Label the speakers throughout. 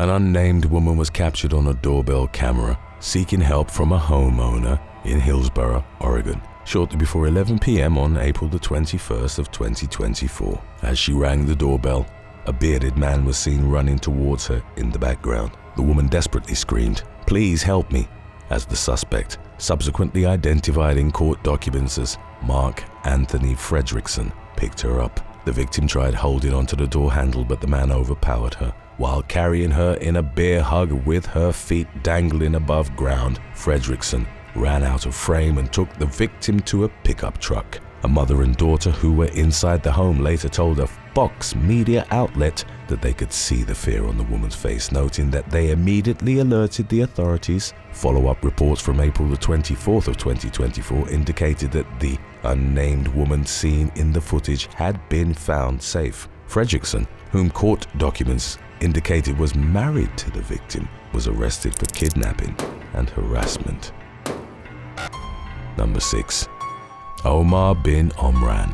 Speaker 1: An unnamed woman was captured on a doorbell camera seeking help from a homeowner in Hillsboro, Oregon, shortly before 11 p.m. on April the 21st of 2024. As she rang the doorbell, a bearded man was seen running towards her in the background. The woman desperately screamed, "Please help me," as the suspect, subsequently identified in court documents as Mark Anthony Fredrickson, picked her up. The victim tried holding onto the door handle, but the man overpowered her. While carrying her in a bear hug with her feet dangling above ground, Fredrickson ran out of frame and took the victim to a pickup truck. A mother and daughter who were inside the home later told a Fox media outlet that they could see the fear on the woman's face, noting that they immediately alerted the authorities. Follow-up reports from April the 24th of 2024 indicated that the unnamed woman seen in the footage had been found safe. Fredrickson, whom court documents indicated was married to the victim, was arrested for kidnapping and harassment. Number 6. Omar bin Omran.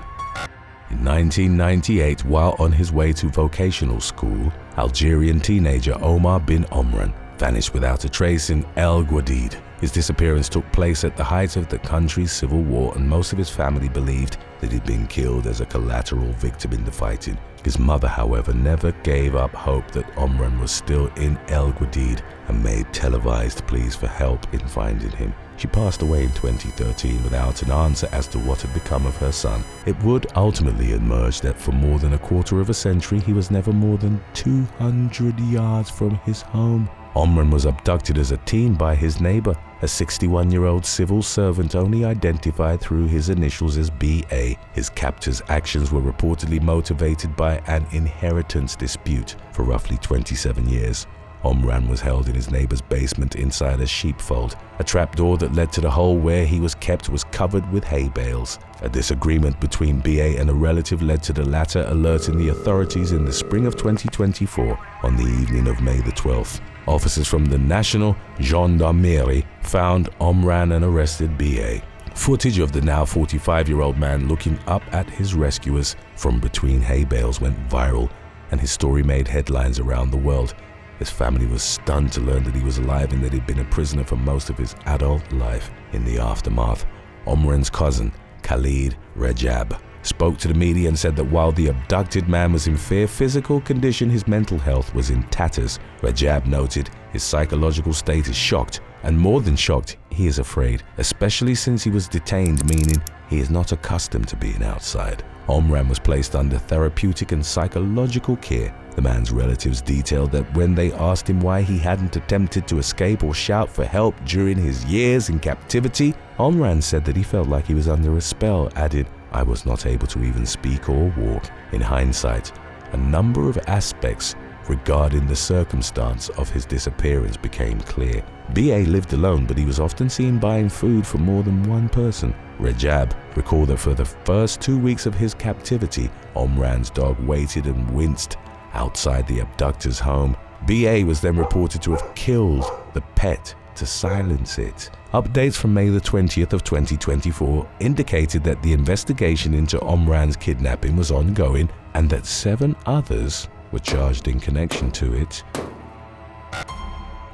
Speaker 1: In 1998, while on his way to vocational school, Algerian teenager Omar bin Omran vanished without a trace in El Gwadid. His disappearance took place at the height of the country's civil war, and most of his family believed that he'd been killed as a collateral victim in the fighting. His mother, however, never gave up hope that Omran was still in El Gwadid and made televised pleas for help in finding him. She passed away in 2013 without an answer as to what had become of her son. It would ultimately emerge that for more than a quarter of a century, he was never more than 200 yards from his home. Omran was abducted as a teen by his neighbor, a 61-year-old civil servant only identified through his initials as B.A. His captor's actions were reportedly motivated by an inheritance dispute. For roughly 27 years, Omran was held in his neighbor's basement inside a sheepfold. A trapdoor that led to the hole where he was kept was covered with hay bales. A disagreement between B.A. and a relative led to the latter alerting the authorities in the spring of 2024. On the evening of May the 12th, officers from the National Gendarmerie found Omran and arrested B.A. Footage of the now 45-year-old man looking up at his rescuers from between hay bales went viral, and his story made headlines around the world. His family was stunned to learn that he was alive and that he'd been a prisoner for most of his adult life. In the aftermath, Omran's cousin, Khalid Rajab, spoke to the media and said that while the abducted man was in fair physical condition, his mental health was in tatters. Rajab noted his psychological state is shocked, and more than shocked, he is afraid, especially since he was detained, meaning he is not accustomed to being outside. Omran was placed under therapeutic and psychological care. The man's relatives detailed that when they asked him why he hadn't attempted to escape or shout for help during his years in captivity, Omran said that he felt like he was under a spell, adding, "I was not able to even speak or walk." In hindsight, a number of aspects regarding the circumstance of his disappearance became clear. B.A. lived alone, but he was often seen buying food for more than one person. Rajab recalled that for the first 2 weeks of his captivity, Omran's dog waited and winced outside the abductor's home. B.A. was then reported to have killed the pet to silence it. Updates from May the 20th of 2024 indicated that the investigation into Omran's kidnapping was ongoing and that 7 others were charged in connection to it.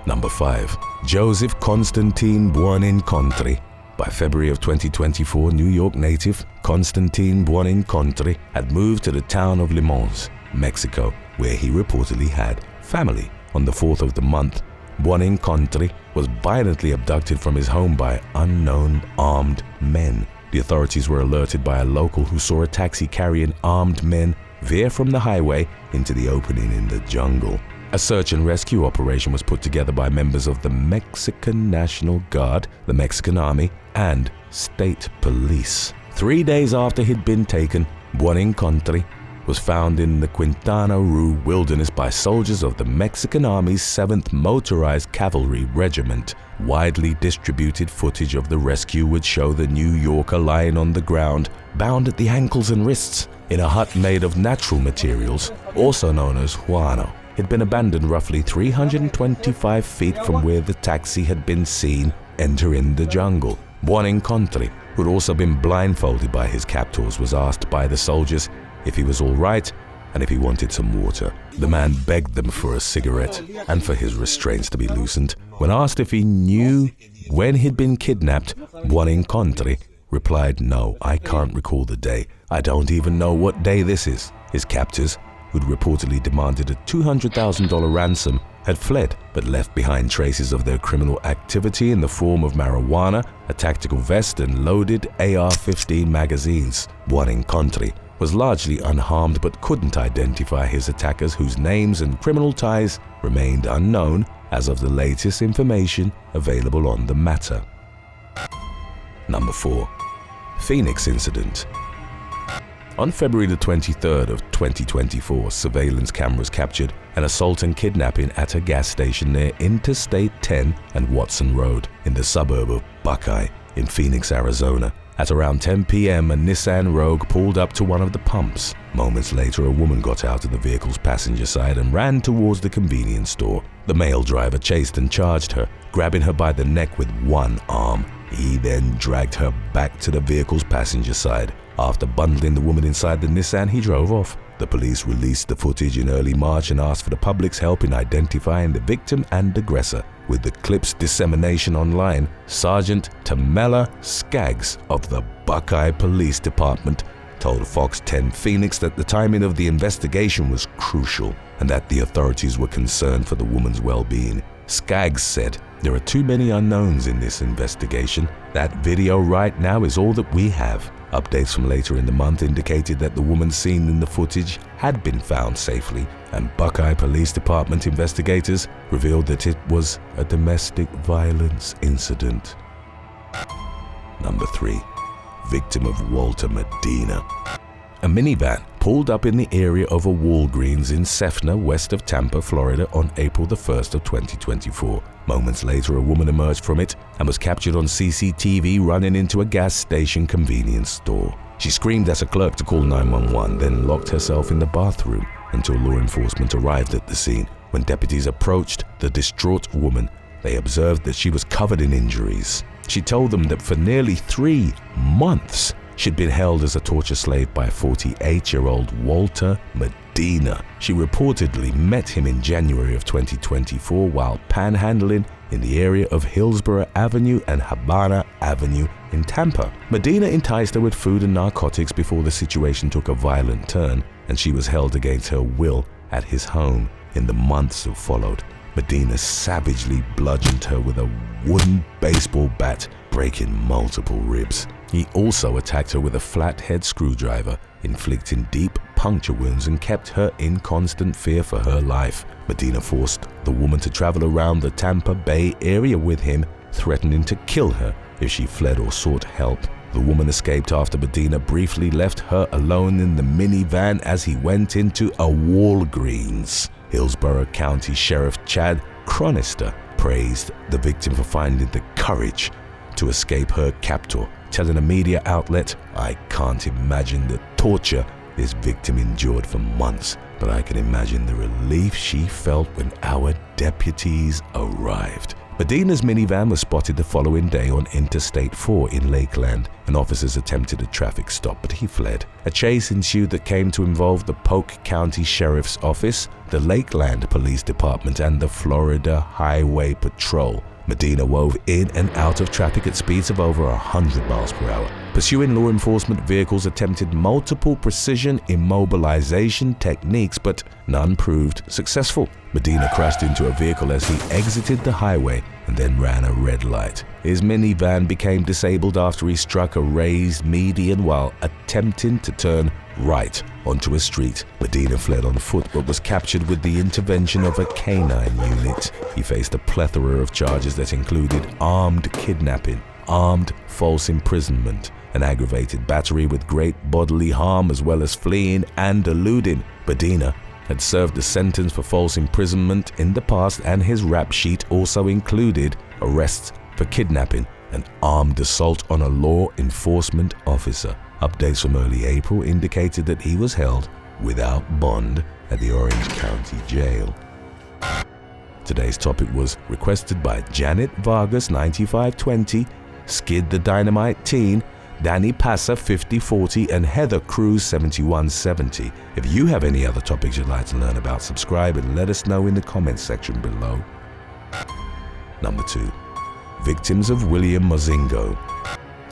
Speaker 1: Number 5. Joseph Constantine Buonincontri. By February of 2024, New York native Constantine Buonincontri had moved to the town of Limons, Mexico, where he reportedly had family. On the 4th of the month, Buonincontri was violently abducted from his home by unknown armed men. The authorities were alerted by a local who saw a taxi carrying armed men veer from the highway into the opening in the jungle. A search and rescue operation was put together by members of the Mexican National Guard, the Mexican Army, and state police. 3 days after he'd been taken, Buonincontri was found in the Quintana Roo wilderness by soldiers of the Mexican Army's 7th Motorized Cavalry Regiment. Widely distributed footage of the rescue would show the New Yorker lying on the ground, bound at the ankles and wrists, in a hut made of natural materials, also known as guano. It had been abandoned roughly 325 feet from where the taxi had been seen entering the jungle. Buonincontri, who had also been blindfolded by his captors, was asked by the soldiers if he was all right and if he wanted some water. The man begged them for a cigarette and for his restraints to be loosened. When asked if he knew when he'd been kidnapped, buon incontri replied, "No, I can't recall the day. I don't even know what day this is." His captors, who'd reportedly demanded a $200,000 ransom, had fled, but left behind traces of their criminal activity in the form of marijuana, a tactical vest, and loaded AR-15 magazines. Buon incontri was largely unharmed but couldn't identify his attackers, whose names and criminal ties remained unknown as of the latest information available on the matter. Number 4. Phoenix Incident. On February the 23rd of 2024, surveillance cameras captured an assault and kidnapping at a gas station near Interstate 10 and Watson Road in the suburb of Buckeye in Phoenix, Arizona. At around 10 p.m., a Nissan Rogue pulled up to one of the pumps. Moments later, a woman got out of the vehicle's passenger side and ran towards the convenience store. The male driver chased and charged her, grabbing her by the neck with one arm. He then dragged her back to the vehicle's passenger side. After bundling the woman inside the Nissan, he drove off. The police released the footage in early March and asked for the public's help in identifying the victim and aggressor. With the clip's dissemination online, Sergeant Tamela Skaggs of the Buckeye Police Department told Fox 10 Phoenix that the timing of the investigation was crucial and that the authorities were concerned for the woman's well-being. Skaggs said, "There are too many unknowns in this investigation. That video right now is all that we have." Updates from later in the month indicated that the woman seen in the footage had been found safely, and Buckeye Police Department investigators revealed that it was a domestic violence incident. Number 3. Victim of Walter Medina. A minivan pulled up in the area of a Walgreens in Cefna, west of Tampa, Florida on April the 1st of 2024. Moments later, a woman emerged from it and was captured on CCTV running into a gas station convenience store. She screamed at a clerk to call 911, then locked herself in the bathroom until law enforcement arrived at the scene. When deputies approached the distraught woman, they observed that she was covered in injuries. She told them that for nearly 3 months, she'd been held as a torture slave by 48-year-old Walter Medina. She reportedly met him in January of 2024 while panhandling in the area of Hillsborough Avenue and Habana Avenue in Tampa. Medina enticed her with food and narcotics before the situation took a violent turn, and she was held against her will at his home in the months that followed. Medina savagely bludgeoned her with a wooden baseball bat, breaking multiple ribs. He also attacked her with a flathead screwdriver, inflicting deep puncture wounds and kept her in constant fear for her life. Medina forced the woman to travel around the Tampa Bay area with him, threatening to kill her if she fled or sought help. The woman escaped after Medina briefly left her alone in the minivan as he went into a Walgreens. Hillsborough County Sheriff Chad Cronister praised the victim for finding the courage to escape her captor, telling a media outlet, "I can't imagine the torture this victim endured for months, but I can imagine the relief she felt when our deputies arrived." Medina's minivan was spotted the following day on Interstate 4 in Lakeland, and officers attempted a traffic stop, but he fled. A chase ensued that came to involve the Polk County Sheriff's Office, the Lakeland Police Department, and the Florida Highway Patrol. Medina wove in and out of traffic at speeds of over 100 miles per hour. Pursuing law enforcement vehicles attempted multiple precision immobilization techniques, but none proved successful. Medina crashed into a vehicle as he exited the highway and then ran a red light. His minivan became disabled after he struck a raised median while attempting to turn right onto a street. Medina fled on foot but was captured with the intervention of a canine unit. He faced a plethora of charges that included armed kidnapping, armed false imprisonment, an aggravated battery with great bodily harm, as well as fleeing and eluding. Medina had served a sentence for false imprisonment in the past, and his rap sheet also included arrests for kidnapping and armed assault on a law enforcement officer. Updates from early April indicated that he was held without bond at the Orange County Jail. Today's topic was requested by Janet Vargas 9520, Skid the Dynamite Teen, Danny Passer 5040, and Heather Cruz 7170. If you have any other topics you'd like to learn about, subscribe and let us know in the comments section below. Number 2. Victims of William Mozingo.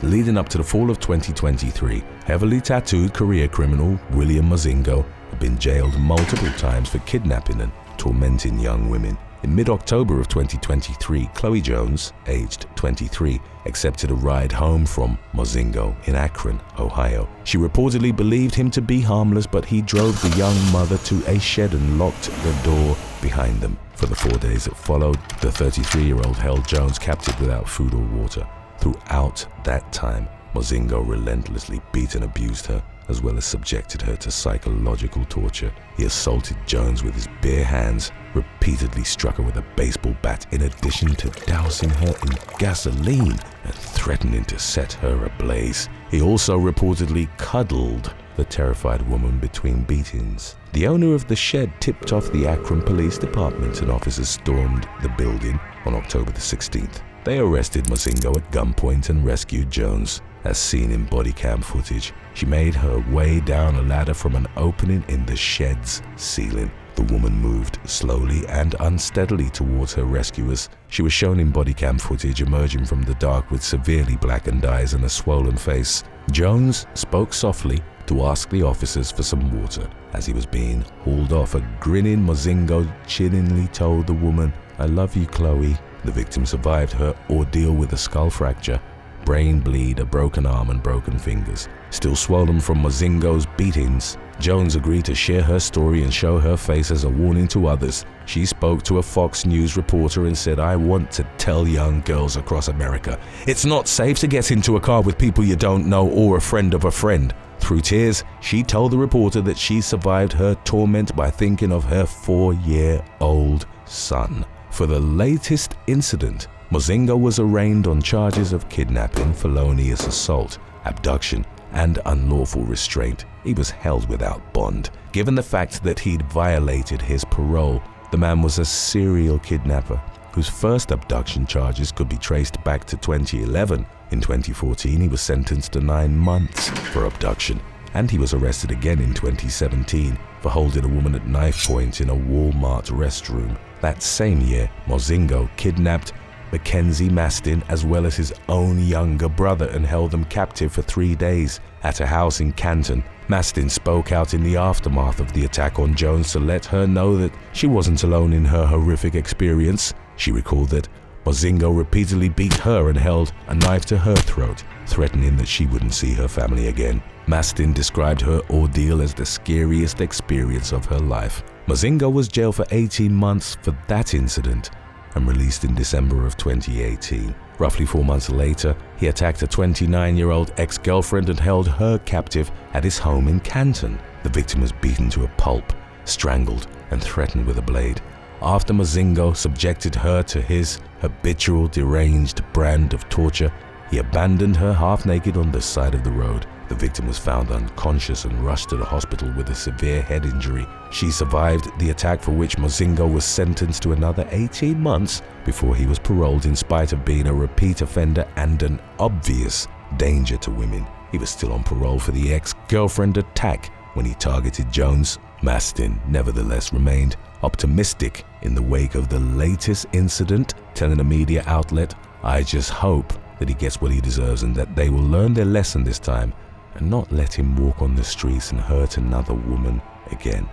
Speaker 1: Leading up to the fall of 2023, heavily tattooed career criminal William Mozingo had been jailed multiple times for kidnapping and tormenting young women. In mid-October of 2023, Chloe Jones, aged 23, accepted a ride home from Mozingo in Akron, Ohio. She reportedly believed him to be harmless, but he drove the young mother to a shed and locked the door behind them. For the 4 days that followed, the 33-year-old held Jones captive without food or water. Throughout that time, Mozingo relentlessly beat and abused her, as well as subjected her to psychological torture. He assaulted Jones with his bare hands, repeatedly struck her with a baseball bat, in addition to dousing her in gasoline and threatening to set her ablaze. He also reportedly cuddled the terrified woman between beatings. The owner of the shed tipped off the Akron Police Department, and officers stormed the building on October the 16th. They arrested Mozingo at gunpoint and rescued Jones. As seen in body cam footage, she made her way down a ladder from an opening in the shed's ceiling. The woman moved slowly and unsteadily towards her rescuers. She was shown in body cam footage emerging from the dark with severely blackened eyes and a swollen face. Jones spoke softly to ask the officers for some water. As he was being hauled off, a grinning Mozingo chillingly told the woman, "I love you, Chloe." The victim survived her ordeal with a skull fracture, brain bleed, a broken arm and broken fingers. Still swollen from Mozingo's beatings, Jones agreed to share her story and show her face as a warning to others. She spoke to a Fox News reporter and said, "I want to tell young girls across America, it's not safe to get into a car with people you don't know or a friend of a friend." Through tears, she told the reporter that she survived her torment by thinking of her 4-year-old son. For the latest incident, Mozingo was arraigned on charges of kidnapping, felonious assault, abduction, and unlawful restraint. He was held without bond. Given the fact that he'd violated his parole, the man was a serial kidnapper whose first abduction charges could be traced back to 2011. In 2014, he was sentenced to 9 months for abduction, and he was arrested again in 2017 for holding a woman at knife point in a Walmart restroom. That same year, Mozingo kidnapped Mackenzie Mastin as well as his own younger brother and held them captive for 3 days at a house in Canton. Mastin spoke out in the aftermath of the attack on Jones to let her know that she wasn't alone in her horrific experience. She recalled that Mozingo repeatedly beat her and held a knife to her throat, threatening that she wouldn't see her family again. Mastin described her ordeal as the scariest experience of her life. Mozingo was jailed for 18 months for that incident and released in December of 2018. Roughly 4 months later, he attacked a 29-year-old ex-girlfriend and held her captive at his home in Canton. The victim was beaten to a pulp, strangled, and threatened with a blade. After Mozingo subjected her to his habitual deranged brand of torture, he abandoned her half-naked on the side of the road. The victim was found unconscious and rushed to the hospital with a severe head injury. She survived the attack, for which Mozingo was sentenced to another 18 months before he was paroled in spite of being a repeat offender and an obvious danger to women. He was still on parole for the ex-girlfriend attack when he targeted Jones. Mastin nevertheless remained optimistic in the wake of the latest incident, telling a media outlet, "I just hope that he gets what he deserves and that they will learn their lesson this time and not let him walk on the streets and hurt another woman again."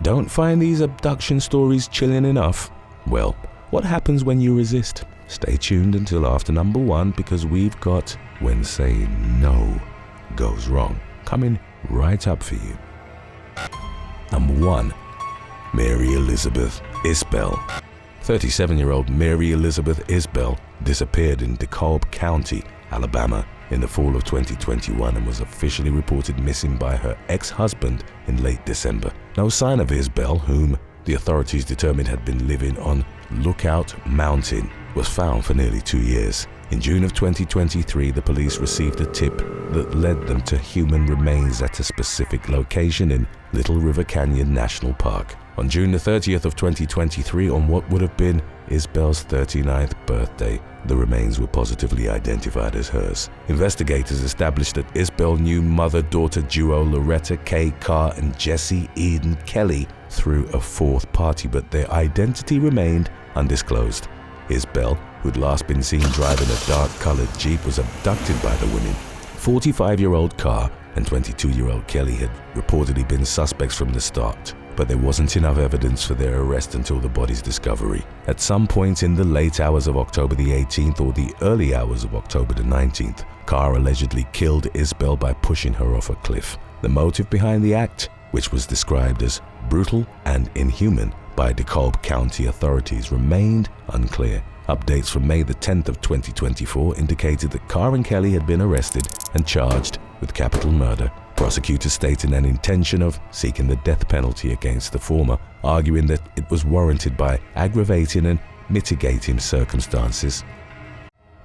Speaker 1: Don't find these abduction stories chilling enough? Well, what happens when you resist? Stay tuned until after number 1, because we've got When Saying No Goes Wrong coming right up for you. Number 1. Mary Elizabeth Isbell. 37-year-old Mary Elizabeth Isbell disappeared in DeKalb County, Alabama in the fall of 2021 and was officially reported missing by her ex-husband in late December. No sign of Isbell, whom the authorities determined had been living on Lookout Mountain, was found for nearly 2 years. In June of 2023, the police received a tip that led them to human remains at a specific location in Little River Canyon National Park. On June the 30th of 2023, on what would have been Isbell's 39th birthday, the remains were positively identified as hers. Investigators established that Isbell knew mother-daughter duo Loretta K. Carr and Jesse Eden Kelly through a fourth party, but their identity remained undisclosed. Isbell, who'd last been seen driving a dark-colored Jeep, was abducted by the women. 45-year-old Carr and 22-year-old Kelly had reportedly been suspects from the start, but there wasn't enough evidence for their arrest until the body's discovery. At some point in the late hours of October the 18th or the early hours of October the 19th, Carr allegedly killed Isbell by pushing her off a cliff. The motive behind the act, which was described as brutal and inhuman by DeKalb County authorities, remained unclear. Updates from May the 10th of 2024 indicated that Carr and Kelly had been arrested and charged with capital murder. Prosecutors stated an intention of seeking the death penalty against the former, arguing that it was warranted by aggravating and mitigating circumstances.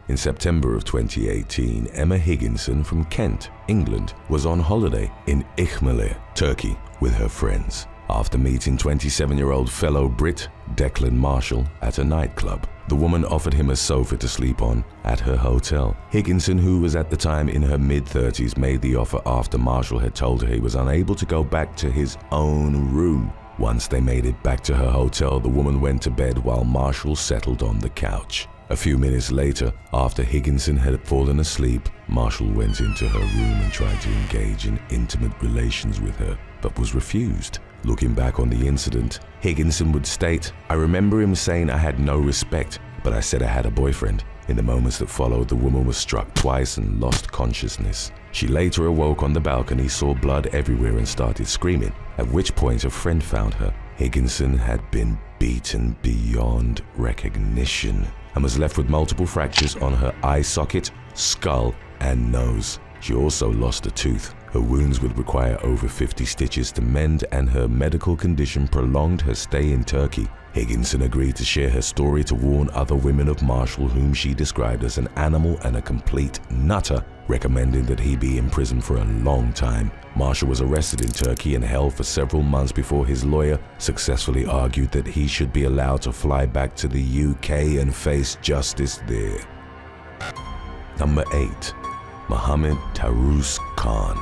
Speaker 1: In September of 2018, Emma Higginson from Kent, England, was on holiday in Izmir, Turkey, with her friends, after meeting 27-year-old fellow Brit Declan Marshall at a nightclub. The woman offered him a sofa to sleep on at her hotel. Higginson, who was at the time in her mid-30s, made the offer after Marshall had told her he was unable to go back to his own room. Once they made it back to her hotel, the woman went to bed while Marshall settled on the couch. A few minutes later, after Higginson had fallen asleep, Marshall went into her room and tried to engage in intimate relations with her, but was refused. Looking back on the incident, Higginson would state, "I remember him saying I had no respect, but I said I had a boyfriend." In the moments that followed, the woman was struck twice and lost consciousness. She later awoke on the balcony, saw blood everywhere and started screaming, at which point a friend found her. Higginson had been beaten beyond recognition and was left with multiple fractures on her eye socket, skull, and nose. She also lost a tooth. Her wounds would require over 50 stitches to mend, and her medical condition prolonged her stay in Turkey. Higginson agreed to share her story to warn other women of Marshall, whom she described as an animal and a complete nutter, recommending that he be in prison for a long time. Marshall was arrested in Turkey and held for several months before his lawyer successfully argued that he should be allowed to fly back to the UK and face justice there. Number 8. Mohammed Tarous Khan.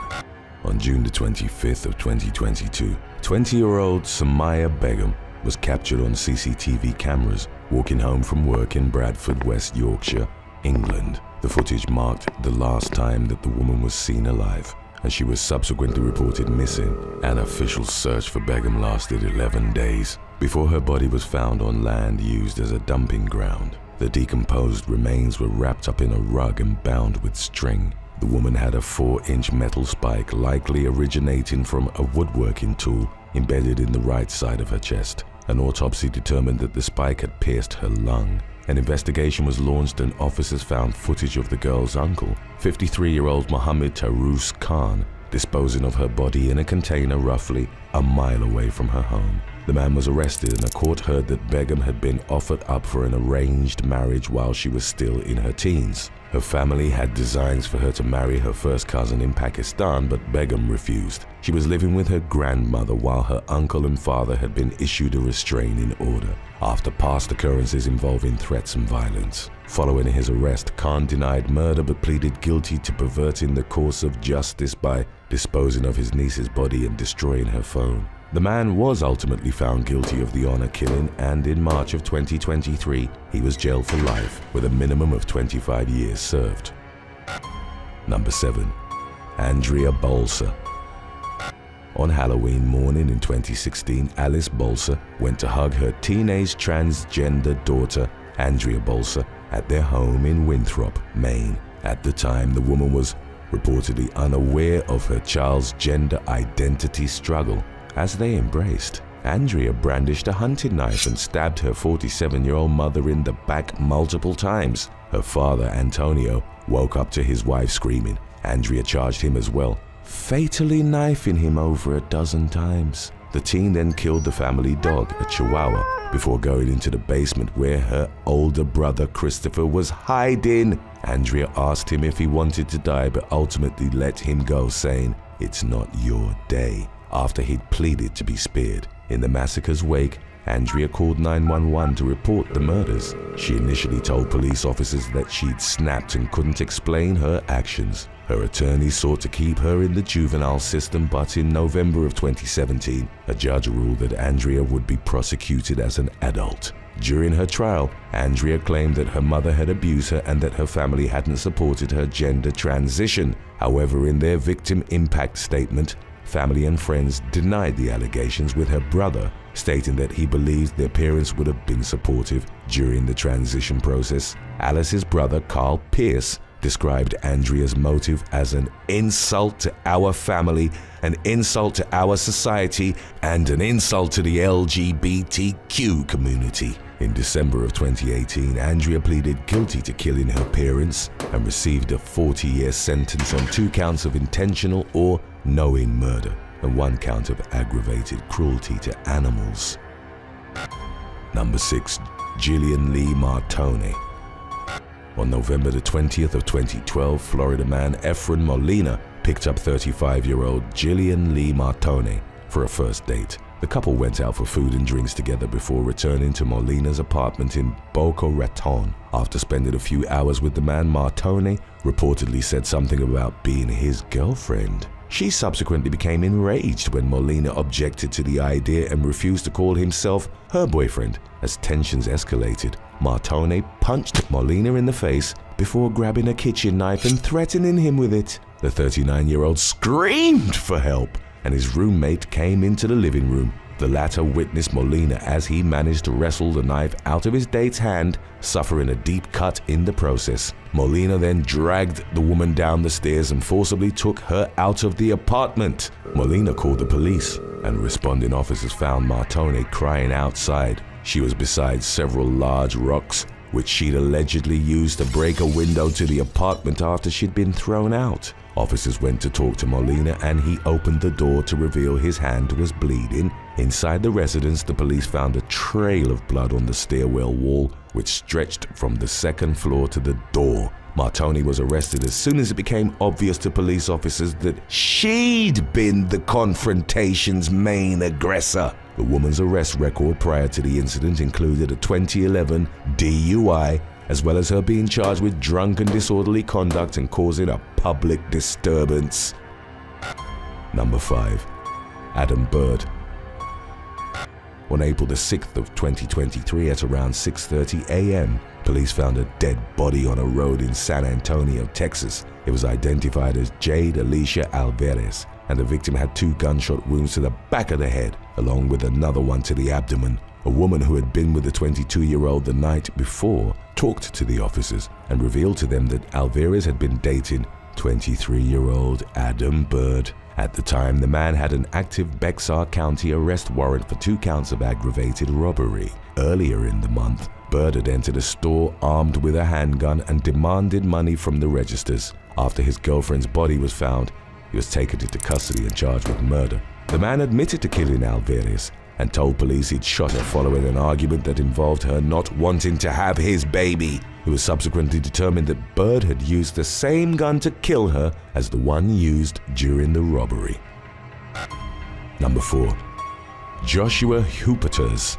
Speaker 1: On June the 25th of 2022, 20-year-old Samaya Begum was captured on CCTV cameras walking home from work in Bradford, West Yorkshire, England. The footage marked the last time that the woman was seen alive, and she was subsequently reported missing. An official search for Begum lasted 11 days before her body was found on land used as a dumping ground. The decomposed remains were wrapped up in a rug and bound with string. The woman had a 4-inch metal spike, likely originating from a woodworking tool, embedded in the right side of her chest. An autopsy determined that the spike had pierced her lung. An investigation was launched and officers found footage of the girl's uncle, 53-year-old Mohammed Tarous Khan, disposing of her body in a container roughly a mile away from her home. The man was arrested, and a court heard that Begum had been offered up for an arranged marriage while she was still in her teens. Her family had designs for her to marry her first cousin in Pakistan, but Begum refused. She was living with her grandmother while her uncle and father had been issued a restraining order after past occurrences involving threats and violence. Following his arrest, Khan denied murder but pleaded guilty to perverting the course of justice by disposing of his niece's body and destroying her phone. The man was ultimately found guilty of the honor killing, and in March of 2023, he was jailed for life with a minimum of 25 years served. Number 7. Andrea Bolsa. On Halloween morning in 2016, Alice Bolsa went to hug her teenage transgender daughter, Andrea Bolsa, at their home in Winthrop, Maine. At the time, the woman was reportedly unaware of her child's gender identity struggle. As they embraced, Andrea brandished a hunting knife and stabbed her 47-year-old mother in the back multiple times. Her father, Antonio, woke up to his wife screaming. Andrea charged him as well, fatally knifing him over a dozen times. The teen then killed the family dog, a Chihuahua, before going into the basement where her older brother Christopher was hiding. Andrea asked him if he wanted to die, but ultimately let him go, saying, "It's not your day," after he'd pleaded to be spared. In the massacre's wake, Andrea called 911 to report the murders. She initially told police officers that she'd snapped and couldn't explain her actions. Her attorney sought to keep her in the juvenile system, but in November of 2017, a judge ruled that Andrea would be prosecuted as an adult. During her trial, Andrea claimed that her mother had abused her and that her family hadn't supported her gender transition. However, in their victim impact statement, family and friends denied the allegations, with her brother stating that he believes their parents would have been supportive during the transition process. Alice's brother, Carl Pierce, described Andrea's motive as an insult to our family, an insult to our society, and an insult to the LGBTQ community. In December of 2018, Andrea pleaded guilty to killing her parents and received a 40-year sentence on 2 counts of intentional or knowing murder and 1 count of aggravated cruelty to animals. Number 6. Gillian Lee Martone. On November the 20th of 2012, Florida man Efren Molina picked up 35-year-old Gillian Lee Martone for a first date. The couple went out for food and drinks together before returning to Molina's apartment in Boca Raton. After spending a few hours with the man, Martone reportedly said something about being his girlfriend. She subsequently became enraged when Molina objected to the idea and refused to call himself her boyfriend. As tensions escalated, Martone punched Molina in the face before grabbing a kitchen knife and threatening him with it. The 39-year-old screamed for help, and his roommate came into the living room. The latter witnessed Molina as he managed to wrestle the knife out of his date's hand, suffering a deep cut in the process. Molina then dragged the woman down the stairs and forcibly took her out of the apartment. Molina called the police, and responding officers found Martone crying outside. She was beside several large rocks, which she'd allegedly used to break a window to the apartment after she'd been thrown out. Officers went to talk to Molina, and he opened the door to reveal his hand was bleeding. Inside the residence, the police found a trail of blood on the stairwell wall, which stretched from the 2nd floor to the door. Martone was arrested as soon as it became obvious to police officers that she'd been the confrontation's main aggressor. The woman's arrest record prior to the incident included a 2011 DUI, as well as her being charged with drunken disorderly conduct and causing a public disturbance. Number 5. Adam Bird. On April the 6th of 2023 at around 6:30 a.m., police found a dead body on a road in San Antonio, Texas. It was identified as Jade Alicia Alvarez, and the victim had 2 gunshot wounds to the back of the head, along with another one to the abdomen. A woman who had been with the 22-year-old the night before talked to the officers and revealed to them that Alvarez had been dating 23-year-old Adam Bird. At the time, the man had an active Bexar County arrest warrant for 2 counts of aggravated robbery. Earlier in the month, Bird had entered a store armed with a handgun and demanded money from the registers. After his girlfriend's body was found, he was taken into custody and charged with murder. The man admitted to killing Alvarez and told police he'd shot her following an argument that involved her not wanting to have his baby. It was subsequently determined that Bird had used the same gun to kill her as the one used during the robbery. Number 4. Joshua Huperters.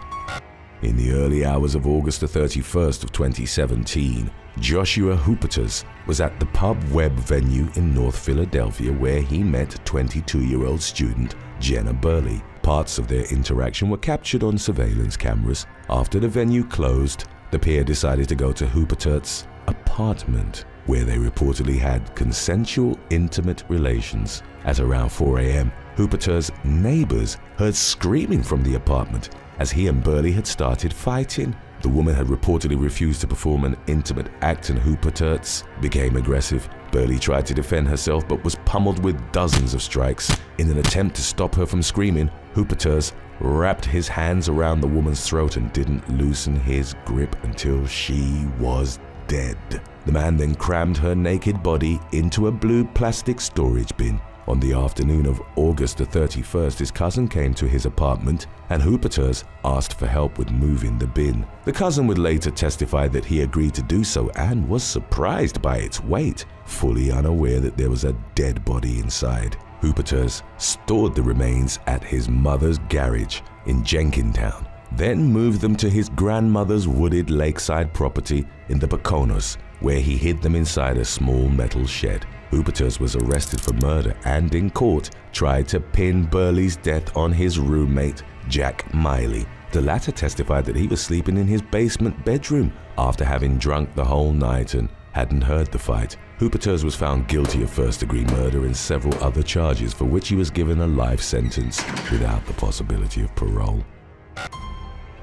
Speaker 1: In the early hours of August the 31st of 2017, Joshua Huperters was at the Pub Web venue in North Philadelphia, where he met 22-year-old student Jenna Burley. Parts of their interaction were captured on surveillance cameras. After the venue closed, the pair decided to go to Huperter's apartment, where they reportedly had consensual, intimate relations. At around 4 a.m., Huperter's neighbors heard screaming from the apartment as he and Burley had started fighting. The woman had reportedly refused to perform an intimate act, and Huperter's became aggressive. Burley tried to defend herself but was pummeled with dozens of strikes. In an attempt to stop her from screaming, Huperter's wrapped his hands around the woman's throat and didn't loosen his grip until she was dead. The man then crammed her naked body into a blue plastic storage bin. On the afternoon of August the 31st, his cousin came to his apartment, and Huperter's asked for help with moving the bin. The cousin would later testify that he agreed to do so and was surprised by its weight, fully unaware that there was a dead body inside. Huperter's stored the remains at his mother's garage in Jenkintown. then moved them to his grandmother's wooded lakeside property in the Poconos, where he hid them inside a small metal shed. Hooperters was arrested for murder and in court tried to pin Burley's death on his roommate, Jack Miley. The latter testified that he was sleeping in his basement bedroom after having drunk the whole night and hadn't heard the fight. Hooperters was found guilty of first-degree murder and several other charges for which he was given a life sentence without the possibility of parole.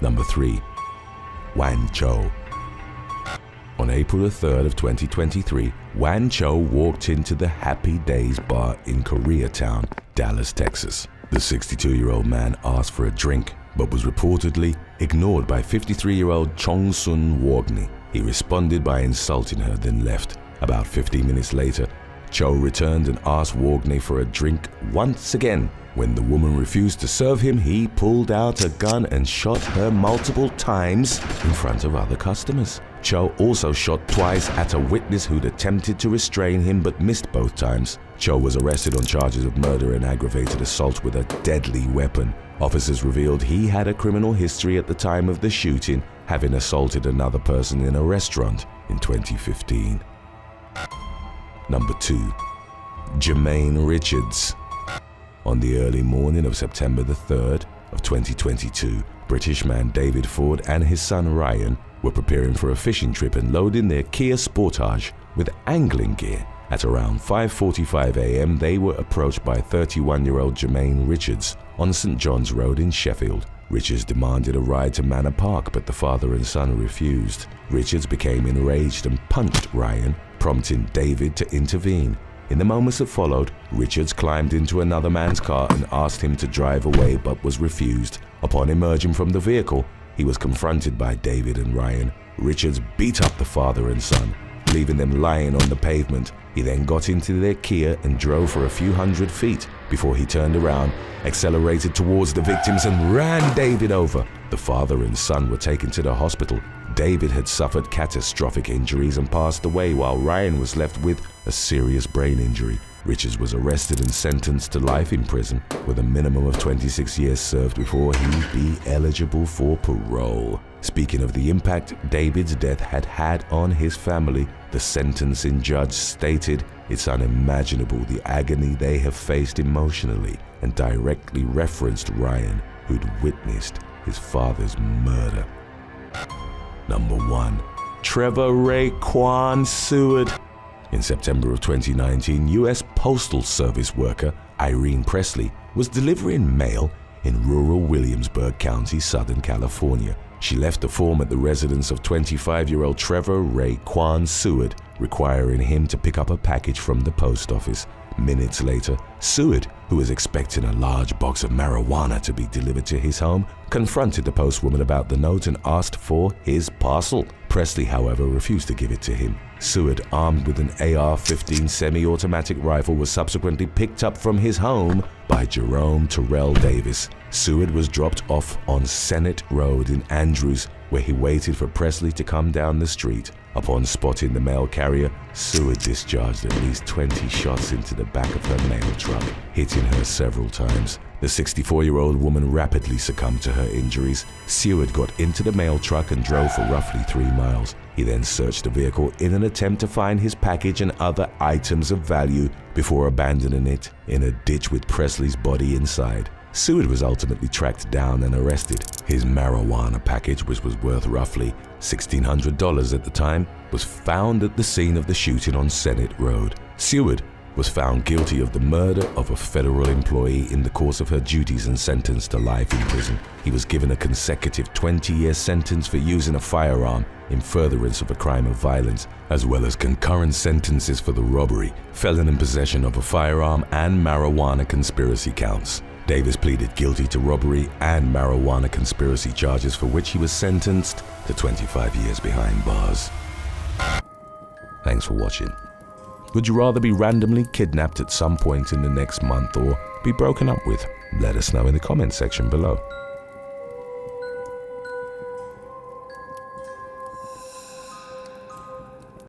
Speaker 1: Number 3. Wan Cho. On April 3rd of 2023, Wan Cho walked into the Happy Days bar in Koreatown, Dallas, Texas. The 62-year-old man asked for a drink, but was reportedly ignored by 53-year-old Chong Sun Wogney. He responded by insulting her, then left. About 15 minutes later, Cho returned and asked Wogney for a drink once again. When the woman refused to serve him, he pulled out a gun and shot her multiple times in front of other customers. Cho also shot twice at a witness who'd attempted to restrain him but missed both times. Cho was arrested on charges of murder and aggravated assault with a deadly weapon. Officers revealed he had a criminal history at the time of the shooting, having assaulted another person in a restaurant in 2015. Number 2. Jermaine Richards. On the early morning of September the 3rd of 2022, British man David Ford and his son Ryan were preparing for a fishing trip and loading their Kia Sportage with angling gear. At around 5:45 a.m., they were approached by 31-year-old Jermaine Richards on St. John's Road in Sheffield. Richards demanded a ride to Manor Park, but the father and son refused. Richards became enraged and punched Ryan, prompting David to intervene. In the moments that followed, Richards climbed into another man's car and asked him to drive away but was refused. Upon emerging from the vehicle, he was confronted by David and Ryan. Richards beat up the father and son, leaving them lying on the pavement. He then got into their Kia and drove for a few hundred feet before he turned around, accelerated towards the victims and ran David over. The father and son were taken to the hospital. David had suffered catastrophic injuries and passed away, while Ryan was left with a serious brain injury. Richards was arrested and sentenced to life in prison with a minimum of 26 years served before he'd be eligible for parole. Speaking of the impact David's death had had on his family, the sentencing judge stated, "It's unimaginable the agony they have faced emotionally," and directly referenced Ryan, who'd witnessed his father's murder. Number 1. Trevor Raekwon Seward. In September of 2019, U.S. Postal Service worker Irene Presley was delivering mail in rural Williamsburg County, Southern California. She left a form at the residence of 25-year-old Trevor Raekwon Seward, requiring him to pick up a package from the post office. Minutes later, Seward, who was expecting a large box of marijuana to be delivered to his home, confronted the postwoman about the note and asked for his parcel. Presley, however, refused to give it to him. Seward, armed with an AR-15 semi-automatic rifle, was subsequently picked up from his home by Jerome Terrell Davis. Seward was dropped off on Senate Road in Andrews, where he waited for Presley to come down the street. Upon spotting the mail carrier, Seward discharged at least 20 shots into the back of her mail truck, hitting her several times. The 64-year-old woman rapidly succumbed to her injuries. Seward got into the mail truck and drove for roughly 3 miles. He then searched the vehicle in an attempt to find his package and other items of value before abandoning it in a ditch with Presley's body inside. Seward was ultimately tracked down and arrested. His marijuana package, which was worth roughly $1,600 at the time, was found at the scene of the shooting on Senate Road. Seward was found guilty of the murder of a federal employee in the course of her duties and sentenced to life in prison. He was given a consecutive 20-year sentence for using a firearm in furtherance of a crime of violence, as well as concurrent sentences for the robbery, felon in possession of a firearm, and marijuana conspiracy counts. Davis pleaded guilty to robbery and marijuana conspiracy charges, for which he was sentenced to 25 years behind bars. Thanks for watching. Would you rather be randomly kidnapped at some point in the next month or be broken up with? Let us know in the comments section below.